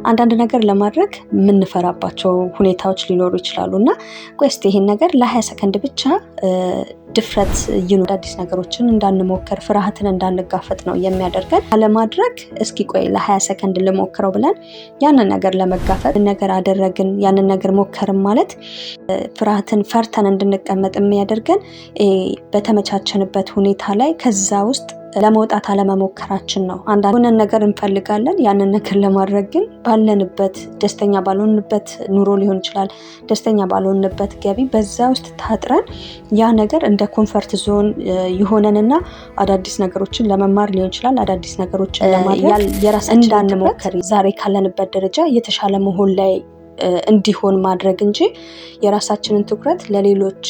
አንዳንድ ነገር ለማድረግ የምንፈራባቸው ሁኔታዎች ሊኖሩ ይችላሉና ቆይ እስቲ ይሄን ነገር ለ20 ሰከንድ ብቻ ድፍረት ይኑር አዲስ ነገሮችን እንዳንሞክር ፍርሃትን እንዳንጋፈጥ ነው የሚያደርገን። አለማድረግ እስኪ ቆይ ለ20 ሰከንድ ልሞክረው ብለን ያንን ነገር ለመጋፈጥ ነገር አደረግን ያንን ነገር ሞከርን ማለት ፍርሃትን ፈርተን እንድንቀመጥ የሚያደርገን በተመቻቸንበት ሁኔታ ላይ ከዛ ውስጥ ለመውጣት አለመሞከራችን ነው። አንዳንድ ነገር እንፈልጋለን ያንን ነገር ለማድረግ ግን ባለንበት ደስተኛ ባልሆንበት ኑሮ ሊሆን ይችላል ደስተኛ ባልሆንበት ገቢ በዛ ውስጥ ታጥረን ያ ነገር እንደ ኮምፈርት ዞን ይሆነንና አዳዲስ ነገሮችን ለመማር ሊሆን ይችላል አዳዲስ ነገሮችን ለማድረግ የራሳችንን እንዳንሞክር ዛሬ ካለንበት ደረጃ የተሻለ መሆን ላይ እንዲሆን ማድረግ እንጂ የራሳችንን ትኩረት ለሌሎች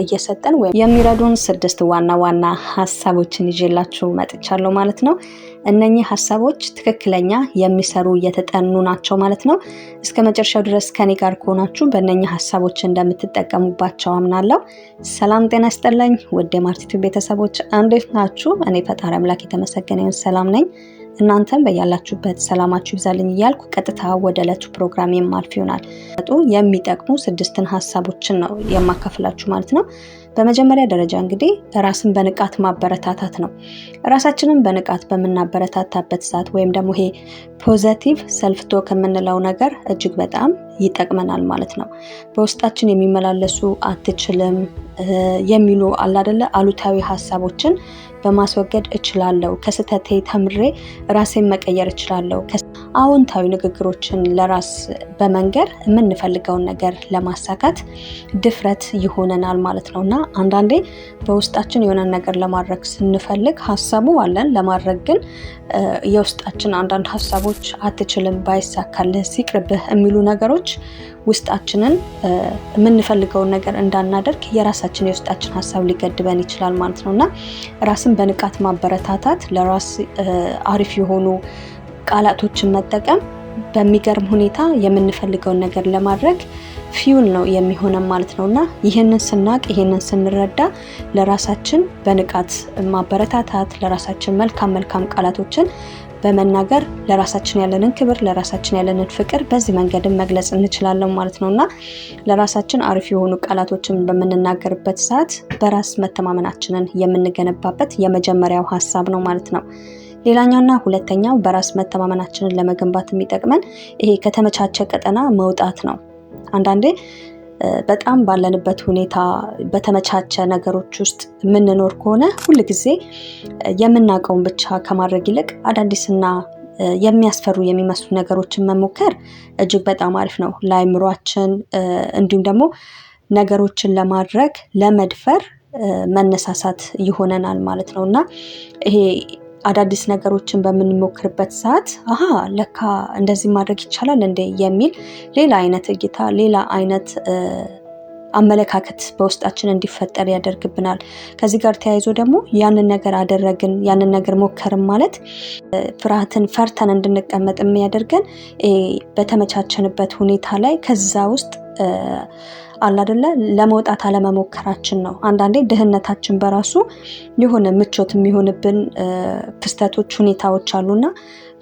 እየሰጠን ወይ የሚረዱን 6 ዋና ሐሳቦችን ይዤላችሁ መጥቻለሁ ማለት ነው። እነኚህ ሐሳቦች ትክክለኛ የሚሰሩ የተጠኑ ናቸው ማለት ነው። እስከመጨረሻው ድረስ ከኔ ጋር ከሆናችሁ በእነኚህ ሐሳቦች እንደምትጠቀሙባቸው አምናለሁ። ሰላም ጤና ይስጥልኝ ውድ የማርቲቱ ቤተሰቦች እንዴት ናችሁ? እኔ ፈጣሪ አምላክ የተመሰገነ ይሁን ሰላም ነኝ። እናንተም በያላችሁበት ሰላማችሁ ይብዛልኝ እያልኩ ቀጥታ ወደ ዕለቱ ፕሮግራም የማልፍ ይሆናል። የሚጠቅሙ 6 ሐሳቦችን ነው የማካፍላችሁ ማለት ነው። በመጀመሪያ ደረጃ እንግዲህ ራስን በንቃት ማበረታታት ነው። ራሳችንን በንቃት በመናበረታታበት ሰዓት ወይም ደግሞ ይሄ ፖዚቲቭ ሰልፍ ቶክ የምንለው ነገር እጅግ በጣም ይጠቅመናል ማለት ነው። በውስጣችን የሚመላለሱ አትችልም የሚሉ አይደለ አሉታዊ ሐሳቦችን በማስወገድ እችላለሁ ከስተቴ ተምሬ ራሴን መቀየር እችላለሁ አዎንታዊ ንግግሮችን ለራስ በመንገር የምንፈልገውን ነገር ለማሳካት ድፍረት ይሆነናል ማለት ነውና አንዳንዴ በውስጣችን የሆነ ነገር ለማድረግ ስንፈልግ ሐሳቡ አለን ለማድረግ ግን የውስጣችን አንዳንድ ሐሳቦች አትችልም ባይሳካልህ ሲቅርብህ የሚሉ ነገሮች ውስጣችንን የምንፈልገውን ነገር እንዳናደርግ የራሳችን የውስጣችን ሐሳብ ሊገድበን ይችላል ማለት ነውና ራስን በንቃት ማበረታታት ለራስ አሪፍ የሆኑ ቃላቶችን መጠቀም በሚገርም ሁኔታ የምንፈልገውን ነገር ለማድረግ ፊውል ነው የሚሆነን ማለት ነውና ይሄንን ስናቅ ይሄንን ስንረዳ ለራሳችን በንቃት ማበረታታት ለራሳችን መልካም ቃላቶችን በመናገር ለራሳችን ያለንን ክብር ለራሳችን ያለንን ፍቅር በዚህ መንገድ መግለጽ እንችላለን ማለት ነውና ለራሳችን አሪፍ የሆኑ ቃላቶችን በመናገርበት ሰዓት በራስ መተማመናችንን የምንገነባበት የመጀመሪያው ሐሳብ ነው ማለት ነው። ሌላኛውና ሁለተኛው በራስ መተማመናችንን ለመገንባት የሚጠቅመን ይሄ ከተመቻቸ ቀጠና መውጣት ነው። አንዳንዴ በጣም ባለንበት ሁኔታ በተመቻቸ ነገሮች ውስጥ የምንኖር ከሆነ ሁሉ ጊዜ የምናውቀውን ብቻ ከማድረግ ይልቅ አዳዲስና የሚያስፈሩ የሚመስሉ ነገሮችን መሞከር እጅግ በጣም አሪፍ ነው ለአእምሮአችን እንዲሁም ደግሞ ነገሮችን ለማድረግ ለመድፈር መነሳሳት ይሆነናል ማለት ነውና ይሄ አዳዲስ ነገሮችን በምንሞክርበት ሰዓት ለካ እንደዚህ ማድረግ ይቻላል እንዴ የሚል ሌላ አይነት እይታ ሌላ አይነት አመለካከት በውስጣችን እንዲፈጠር ያደርግብናል። ከዚህ ጋር ተያይዞ ደግሞ ያንን ነገር አደረግን ያንን ነገር ሞከርን ማለት ፍርሃትን ፈርተን እንድንቀመጥ የሚያደርገን በተመቻቸንበት ሁኔታ ላይ ከዛ ውስጥ አይደለ ለመውጣት አለመሞከራችን ነው። አንዳንዴ ድህነታችን በራሱ የሆነ ምቾት የሚሆንብን ክስተቶች ሁኔታዎች አሉና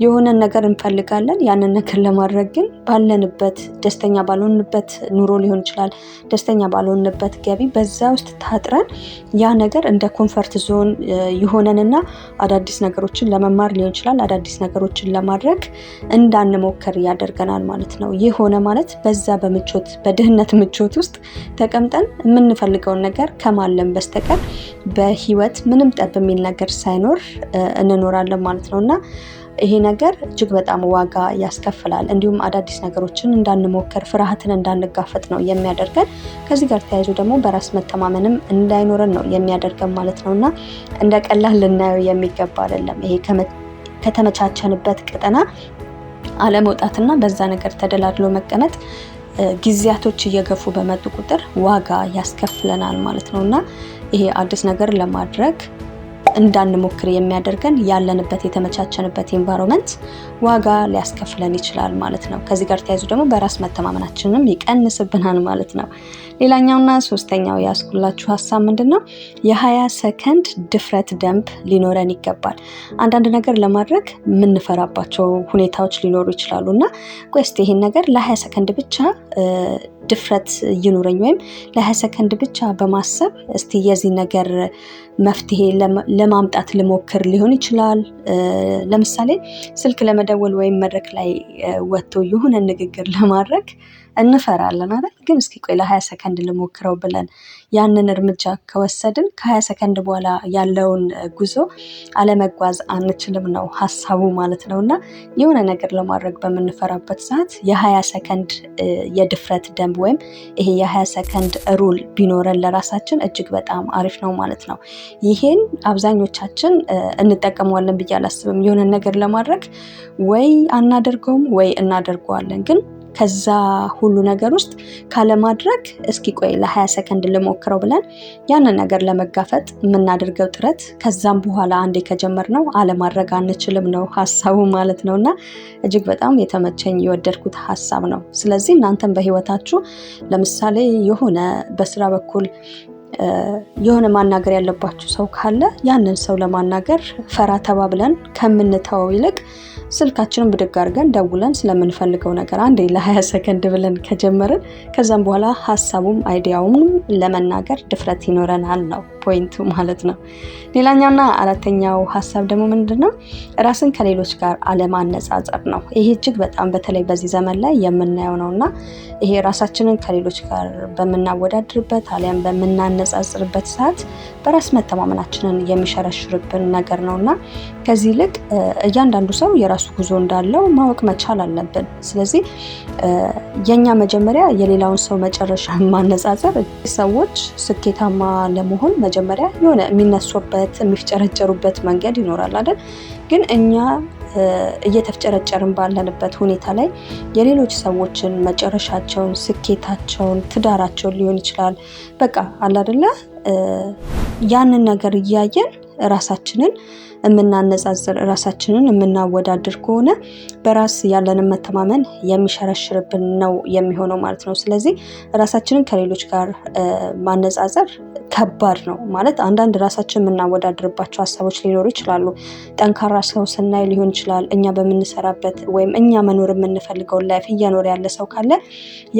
የሆነ ነገር እንፈልጋለን ያንን ነገር ለማድረግ ግን ባለንበት ደስተኛ ባልሆንበት ኑሮ ሊሆን ይችላል ደስተኛ ባልሆንበት ገቢ በዛ ውስጥ ታጥረን ያ ነገር እንደ ኮምፈርት ዞን ይሆነንና አዳዲስ ነገሮችን ለመማር ሊሆን ይችላል አዳዲስ ነገሮችን ለማድረግ እንዳንሞክር ያደርገናል ማለት ነው። ይህ ሆነ ማለት በዛ በምቾት በድህነት ምቾት ውስጥ ተቀምጠን የምንፈልገውን ነገር ከማለም በስተቀር በህይወት ምንም ጠብ የሚል ነገር ሳይኖር እንኖራለን ማለት ነውና ይሄ ነገር እጅግ በጣም ዋጋ ያስከፍላል። እንዲሁም አዳዲስ ነገሮችን እንዳንሞክር ፍርሃትን እንዳንጋፈጥ ነው የሚያደርገን። ከዚህ ጋር ተያይዞ ደግሞ በራስ መተማመንም እንዳይኖረን ነው የሚያደርገን ማለት ነውና እንደ ቀላል ልናየው የሚገባ አይደለም። ይሄ ከተመቻቸንበት ቀጠና አለመውጣትና በዛ ነገር ተደላድሎ መቀመጥ ጊዜያቶች እየገፉ በመጡ ቁጥር ዋጋ ያስከፍለናል ማለት ነውና ይሄ አዲስ ነገር ለማድረግ እንዳንሞክር የሚያደርገን ያለንበት የተመቻቸንበት ኤንቫይሮንመንት ዋጋ ሊያስከፍለን ይችላል ማለት ነው። ከዚህ ጋር ተያይዞ ደግሞ በራስ መተማመናችንንም ይቀንስብናል ማለት ነው። ሌላኛውና ሶስተኛው ያስኩላችሁ ሀሳብ ምንድነው? የ20 ሰከንድ ድፍረት ደንብ ሊኖረን ይገባል። አንዳንድ ነገር ለማድረግ የምንፈራባቸው ሁኔታዎች ሊኖሩ ይችላሉ እና ቆይስቲ ይሄን ነገር ለ20 ሰከንድ ብቻ ድፍረት ይኑረኝ ወይም ለ20 ሰከንድ ብቻ በማሰብ እስቲ የዚህ ነገር መፍትሄ ለማምጣት ልሞክር ሊሆን ይችላል። ለምሳሌ ስልክ ለመደወል ወይም መድረክ ላይ ወጥቶ የሆነ ንግግር ለማድረግ እንፈራለን አይደል? ግን እስኪ ቆይ ለ20 ሰከንድ ልሞክረው ብለን ያንን እርምጃ ከወሰድን ከ20 ሰከንድ በኋላ ያለውን ጉዞ አለመጓዝ አንችልም ነው ሀሳቡ ማለት ነው። እና የሆነ ነገር ለማድረግ በምንፈራበት ሰዓት የ20 ሰከንድ የድፍረት ደንብ ወይም ይሄ የ20 ሰከንድ ሩል ቢኖረን ለራሳችን እጅግ በጣም አሪፍ ነው ማለት ነው። ይሄን አብዛኞቻችን እንጠቀመዋለን ብዬ አላስብም። የሆነ ነገር ለማድረግ ወይ አናደርገውም ወይ እናደርገዋለን። ግን ከዛ ሁሉ ነገር ውስጥ ካለማድረግ እስኪ ቆይ ለ20 ሰከንድ ልሞክረው ብለን ያንን ነገር ለመጋፈጥ የምናደርገው ጥረት ከዛም በኋላ አንዴ ከጀመርነው አለማድረግ አንችልም ነው ሀሳቡ ማለት ነው። እና እጅግ በጣም የተመቸኝ የወደድኩት ሀሳብ ነው። ስለዚህ እናንተም በህይወታችሁ ለምሳሌ የሆነ በስራ በኩል የሆነ ማናገር ያለባችሁ ሰው ካለ ያንን ሰው ለማናገር ፈራ ተባ ብለን ከምንተወው ይልቅ ስልካችንን ብድግ አድርገን ደውለን ስለምንፈልገው ነገር አንዴ ለ20 ሰከንድ ብለን ከጀመርን ከዛም በኋላ ሀሳቡም አይዲያውም ለመናገር ድፍረት ይኖረናል ነው ፖይንቱ ማለት ነው። ሌላኛውና አራተኛው ሀሳብ ደግሞ ምንድነው? ራስን ከሌሎች ጋር አለማነጻጸር ነው። ይሄ እጅግ በጣም በተለይ በዚህ ዘመን ላይ የምናየው ነውና ይሄ ራሳችንን ከሌሎች ጋር በምናወዳድርበት አሊያም በምናነጻጽርበት ሰዓት በራስ መተማመናችንን የሚሸረሽርብን ነገር ነውና ከዚህ ይልቅ እያንዳንዱ ሰው የራሱ ጉዞ እንዳለው ማወቅ መቻል አለብን። ስለዚህ የኛ መጀመሪያ የሌላውን ሰው መጨረሻ ማነጻጸር ሰዎች ስኬታማ ለመሆን መጀመሪያ የሆነ የሚነሱበት የሚፍጨረጨሩበት መንገድ ይኖራል አይደል? ግን እኛ እየተፍጨረጨርን ባለንበት ሁኔታ ላይ የሌሎች ሰዎችን መጨረሻቸውን፣ ስኬታቸውን፣ ትዳራቸውን ሊሆን ይችላል በቃ አለ አይደለ? ያንን ነገር እያየን ራሳችንን የምናነጻጽር ራሳችንን የምናወዳድር ከሆነ በራስ ያለንን መተማመን የሚሸረሽርብን ነው የሚሆነው ማለት ነው። ስለዚህ ራሳችንን ከሌሎች ጋር ማነጻጸር ከባድ ነው ማለት አንዳንድ ራሳችን የምናወዳድርባቸው ሀሳቦች ሊኖሩ ይችላሉ። ጠንካራ ሰው ስናይ ሊሆን ይችላል እኛ በምንሰራበት ወይም እኛ መኖር የምንፈልገውን ላይፍ እየኖረ ያለ ሰው ካለ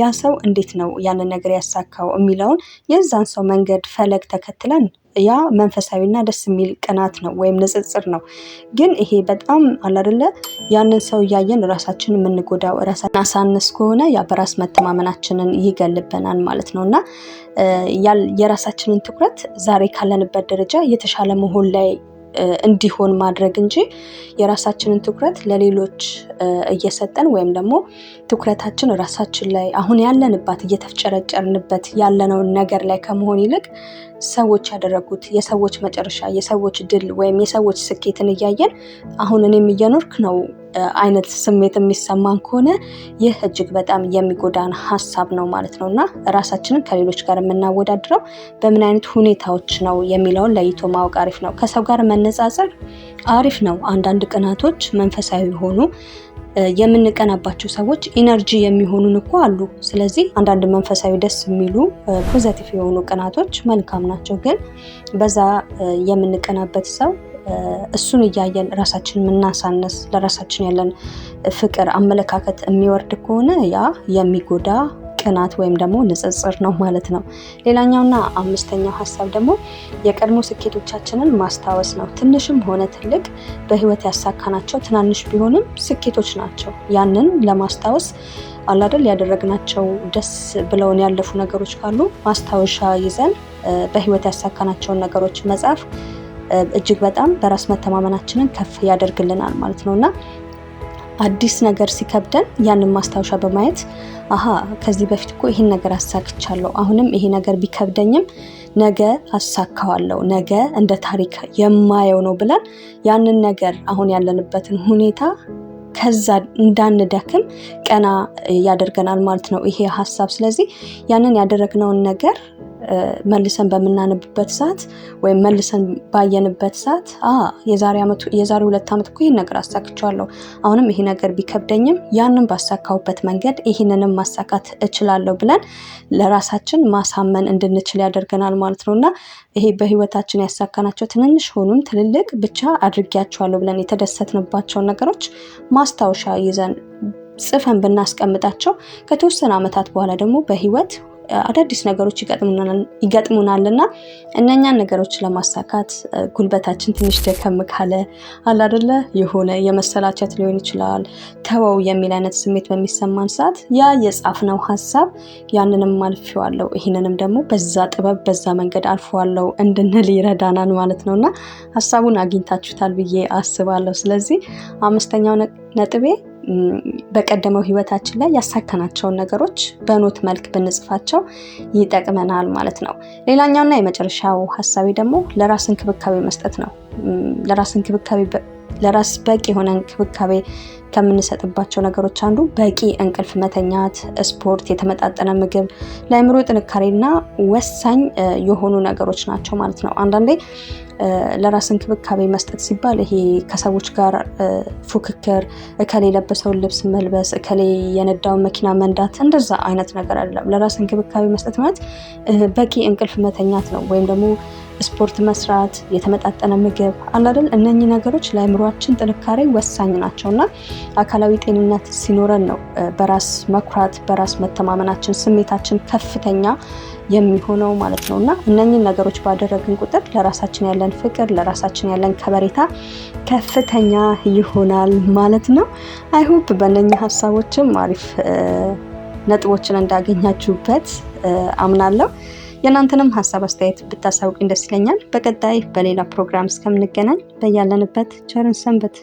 ያ ሰው እንዴት ነው ያንን ነገር ያሳካው የሚለውን የዛን ሰው መንገድ ፈለግ ተከትለን ያ መንፈሳዊና ደስ የሚል ቅናት ነው ወይም ንጽጽር ነው። ግን ይሄ በጣም አለ አይደለ ያንን ሰው እያየን ራሳችንን የምንጎዳው ራሳችንን አሳነስ ከሆነ ያ በራስ መተማመናችንን ይገልብናል ማለት ነውና የራሳችንን ትኩረት ዛሬ ካለንበት ደረጃ የተሻለ መሆን ላይ እንዲሆን ማድረግ እንጂ የራሳችንን ትኩረት ለሌሎች እየሰጠን ወይም ደግሞ ትኩረታችን ራሳችን ላይ አሁን ያለንባት እየተፍጨረጨርንበት ያለነውን ነገር ላይ ከመሆን ይልቅ ሰዎች ያደረጉት የሰዎች መጨረሻ የሰዎች ድል ወይም የሰዎች ስኬትን እያየን አሁን እኔም እየኖርክ ነው አይነት ስሜት የሚሰማን ከሆነ ይህ እጅግ በጣም የሚጎዳን ሀሳብ ነው ማለት ነውና ራሳችንን ከሌሎች ጋር የምናወዳድረው በምን አይነት ሁኔታዎች ነው የሚለውን ለይቶ ማወቅ አሪፍ ነው። ከሰው ጋር መነጻጸር አሪፍ ነው። አንዳንድ ቅናቶች መንፈሳዊ ሆኑ የምንቀናባቸው ሰዎች ኢነርጂ የሚሆኑን እኮ አሉ። ስለዚህ አንዳንድ መንፈሳዊ ደስ የሚሉ ፖዚቲቭ የሆኑ ቅናቶች መልካም ናቸው። ግን በዛ የምንቀናበት ሰው እሱን እያየን ራሳችንን የምናሳነስ ለራሳችን ያለን ፍቅር አመለካከት የሚወርድ ከሆነ ያ የሚጎዳ ቅናት ወይም ደግሞ ንጽጽር ነው ማለት ነው። ሌላኛውና አምስተኛው ሀሳብ ደግሞ የቀድሞ ስኬቶቻችንን ማስታወስ ነው። ትንሽም ሆነ ትልቅ በህይወት ያሳካናቸው ትናንሽ ቢሆንም ስኬቶች ናቸው። ያንን ለማስታወስ አላደል ያደረግናቸው ደስ ብለውን ያለፉ ነገሮች ካሉ ማስታወሻ ይዘን በህይወት ያሳካናቸውን ነገሮች መጻፍ እጅግ በጣም በራስ መተማመናችንን ከፍ ያደርግልናል ማለት ነውና አዲስ ነገር ሲከብደን ያንን ማስታወሻ በማየት አሃ ከዚህ በፊት እኮ ይሄን ነገር አሳክቻለሁ፣ አሁንም ይሄ ነገር ቢከብደኝም ነገ አሳካዋለሁ፣ ነገ እንደ ታሪክ የማየው ነው ብለን ያንን ነገር አሁን ያለንበትን ሁኔታ ከዛ እንዳንደክም ቀና ያደርገናል ማለት ነው ይሄ ሀሳብ። ስለዚህ ያንን ያደረግነውን ነገር መልሰን በምናነብበት ሰዓት ወይም መልሰን ባየንበት ሰዓት የዛሬ 2 ዓመት እኮ ይህን ነገር አሳክቻለሁ፣ አሁንም ይሄ ነገር ቢከብደኝም ያንን ባሳካውበት መንገድ ይህንንም ማሳካት እችላለሁ ብለን ለራሳችን ማሳመን እንድንችል ያደርገናል ማለት ነው። እና ይሄ በህይወታችን ያሳካናቸው ትንንሽ ሆኑም ትልልቅ ብቻ አድርጌያቸዋለሁ ብለን የተደሰትንባቸውን ነገሮች ማስታወሻ ይዘን ጽፈን ብናስቀምጣቸው ከተወሰነ ዓመታት በኋላ ደግሞ በህይወት አዳዲስ ነገሮች ይገጥሙናልና እነኛን ነገሮች ለማሳካት ጉልበታችን ትንሽ ደከም ካለ አለ አይደለ የሆነ የመሰላቸት ሊሆን ይችላል፣ ተወው የሚል አይነት ስሜት በሚሰማን ሰዓት ያ የጻፍነው ሐሳብ ያንንም አልፌዋለሁ፣ ይሄንንም ደግሞ በዛ ጥበብ በዛ መንገድ አልፈዋለሁ እንድንል ይረዳናል ማለት ነውና ሐሳቡን አግኝታችሁታል ብዬ አስባለሁ። ስለዚህ 5ኛው ነጥቤ በቀደመው ህይወታችን ላይ ያሳካናቸውን ነገሮች በኖት መልክ ብንጽፋቸው ይጠቅመናል ማለት ነው። ሌላኛውና የመጨረሻው ሐሳቤ ደግሞ ለራስ እንክብካቤ መስጠት ነው። ለራስ በቂ የሆነ እንክብካቤ ከምንሰጥባቸው ነገሮች አንዱ በቂ እንቅልፍ መተኛት፣ ስፖርት፣ የተመጣጠነ ምግብ ለአእምሮ ጥንካሬና ወሳኝ የሆኑ ነገሮች ናቸው ማለት ነው። አንዳንዴ ለራስ እንክብካቤ መስጠት ሲባል ይሄ ከሰዎች ጋር ፉክክር፣ እከሌ የለበሰውን ልብስ መልበስ፣ እከሌ የነዳውን መኪና መንዳት እንደዛ አይነት ነገር አይደለም። ለራስ እንክብካቤ መስጠት ማለት በቂ እንቅልፍ መተኛት ነው። ወይም ደግሞ ስፖርት መስራት፣ የተመጣጠነ ምግብ አለ አይደል? እነኚህ ነገሮች ለአእምሮአችን ጥንካሬ ወሳኝ ናቸውና አካላዊ ጤንነት ሲኖረን ነው በራስ መኩራት፣ በራስ መተማመናችን፣ ስሜታችን ከፍተኛ የሚሆነው ማለት ነውና እነኚህን ነገሮች ባደረግን ቁጥር ለራሳችን ያለን ፍቅር፣ ለራሳችን ያለን ከበሬታ ከፍተኛ ይሆናል ማለት ነው። አይ ሆፕ በእነኚህ ሐሳቦችም አሪፍ ነጥቦችን እንዳገኛችሁበት አምናለሁ። የእናንተንም ሐሳብ አስተያየት ብታሳውቁኝ ደስ ይለኛል። በቀጣይ በሌላ ፕሮግራም እስከምንገናኝ በያለንበት ቸርን ሰንበት።